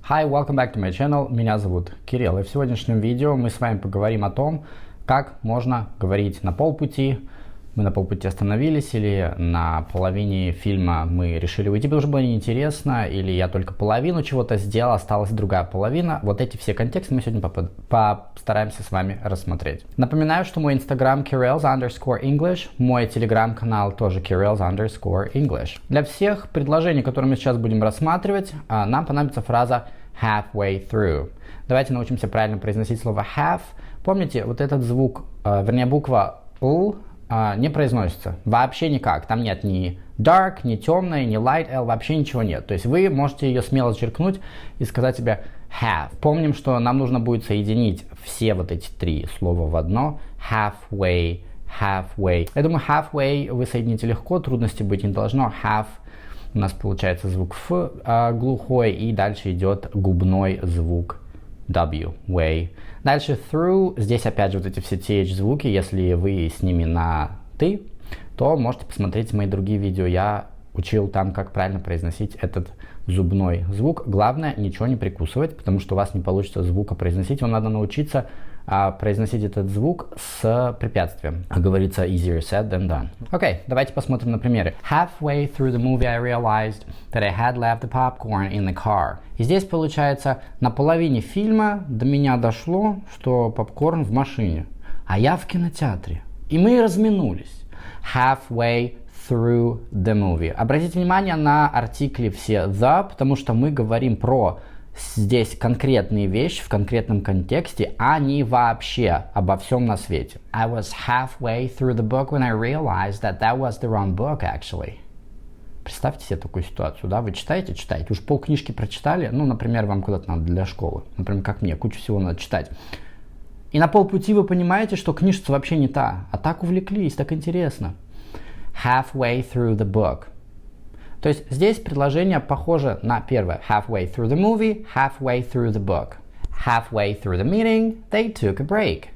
Hi, welcome back to my channel. Меня зовут Кирилл, и в сегодняшнем видео мы с вами поговорим о том, как можно говорить на полпути. Мы на полпути остановились, или на половине фильма мы решили уйти, потому что было неинтересно, или я только половину чего-то сделал, осталась другая половина. Вот эти все контексты мы сегодня постараемся с вами рассмотреть. Напоминаю, что мой инстаграм Kirils_English, мой телеграм-канал тоже Kirils_English. Для всех предложений, которые мы сейчас будем рассматривать, нам понадобится фраза halfway through. Давайте научимся правильно произносить слово half. Помните, вот этот звук, вернее буква L, не произносится вообще никак. Там нет ни dark, ни темной, ни light L, вообще ничего нет. То есть вы можете ее смело зачеркнуть и сказать себе have. Помним, что нам нужно будет соединить все вот эти три слова в одно. Halfway, halfway. Я думаю, halfway вы соедините легко, трудностей быть не должно. Half у нас получается звук F глухой, и дальше идет губной звук W, way. Дальше through, здесь опять же вот эти все TH звуки, если вы с ними на ты, то можете посмотреть мои другие видео. Я учил там, как правильно произносить этот зубной звук. Главное, ничего не прикусывать, потому что у вас не получится звука произносить. Вам надо научиться произносить этот звук с препятствием. Как говорится, easier said than done. Окей, давайте посмотрим на примеры. Halfway through the movie I realized that I had left the popcorn in the car. И здесь получается, на половине фильма до меня дошло, что попкорн в машине, а я в кинотеатре. И мы разминулись. Halfway through the movie. Обратите внимание на артикли все the, потому что мы говорим про здесь конкретные вещи в конкретном контексте, а не вообще обо всем на свете. I was halfway through the book when I realized that was the wrong book actually. Представьте себе такую ситуацию, да? Вы читаете, уж полкнижки прочитали, ну, например, вам куда-то надо для школы, например, как мне, кучу всего надо читать. И на полпути вы понимаете, что книжка вообще не та, а так увлеклись, так интересно. Halfway through the book. То есть здесь предложение похоже на первое. Halfway through the movie, halfway through the book. Halfway through the meeting, they took a break.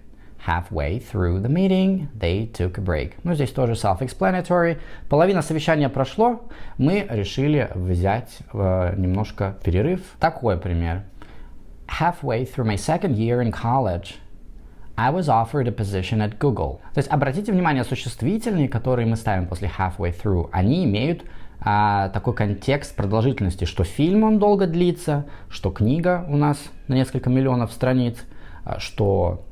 Halfway through the meeting, they took a break. Ну, здесь тоже self-explanatory. Половина совещания прошло, мы решили взять немножко перерыв. Такой пример. Halfway through my second year in college, I was offered a position at Google. То есть обратите внимание, существительные, которые мы ставим после halfway through, они имеют такой контекст продолжительности, что фильм он долго длится, что книга у нас на несколько миллионов страниц, что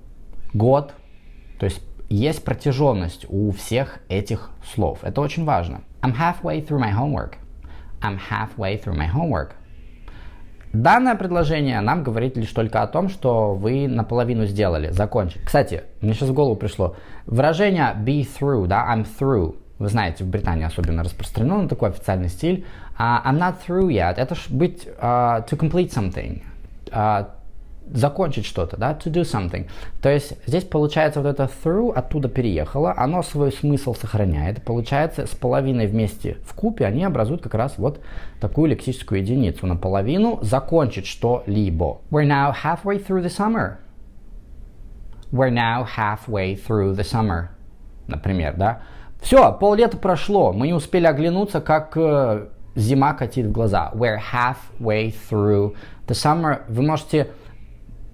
год. То есть есть протяженность у всех этих слов. Это очень важно. I'm halfway through my homework. I'm halfway through my homework. Данное предложение нам говорит лишь только о том, что вы наполовину сделали, закончили. Кстати, мне сейчас в голову пришло выражение be through, да, I'm through. Вы знаете, в Британии особенно распространен такой официальный стиль. I'm not through yet. Это быть to complete something. Закончить что-то, да, to do something. То есть здесь получается вот это through оттуда переехало, оно свой смысл сохраняет. Получается с половиной вместе вкупе они образуют как раз вот такую лексическую единицу. Наполовину закончить что-либо. We're now halfway through the summer. We're now halfway through the summer. Например, да. Все, поллета прошло, мы не успели оглянуться, как зима катит в глаза. We're halfway through the summer. Вы можете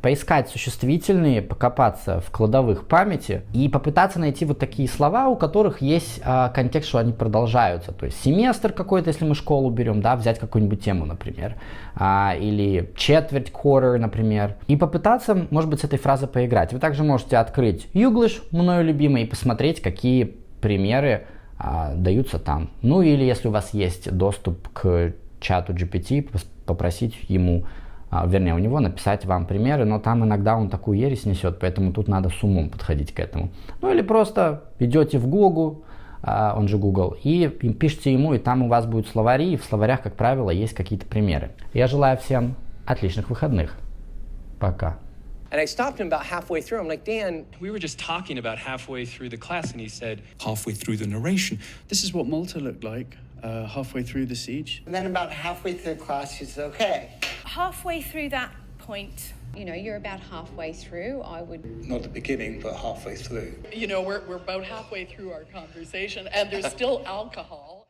поискать существительные, покопаться в кладовых памяти и попытаться найти вот такие слова, у которых есть контекст, что они продолжаются. То есть семестр какой-то, если мы школу берем, да, взять какую-нибудь тему, например, или четверть, quarter, например, и попытаться, может быть, с этой фразой поиграть. Вы также можете открыть Youglish, мною любимый, и посмотреть, какие примеры даются там. Ну или если у вас есть доступ к чату GPT, попросить ему, вернее, у него написать вам примеры, но там иногда он такую ересь несет, поэтому тут надо с умом подходить к этому. Ну или просто идете в Google, он же Google, и пишите ему, и там у вас будут словари, и в словарях, как правило, есть какие-то примеры. Я желаю всем отличных выходных. Пока. And I stopped him about halfway through. I'm like, Dan, we were just talking about halfway through the class, and he said, halfway through the narration. This is what Malta looked like halfway through the siege. And then about halfway through class, he said, okay. Halfway through that point, you know, you're about halfway through, I would... Not the beginning, but halfway through. You know, we're about halfway through our conversation, and there's still alcohol.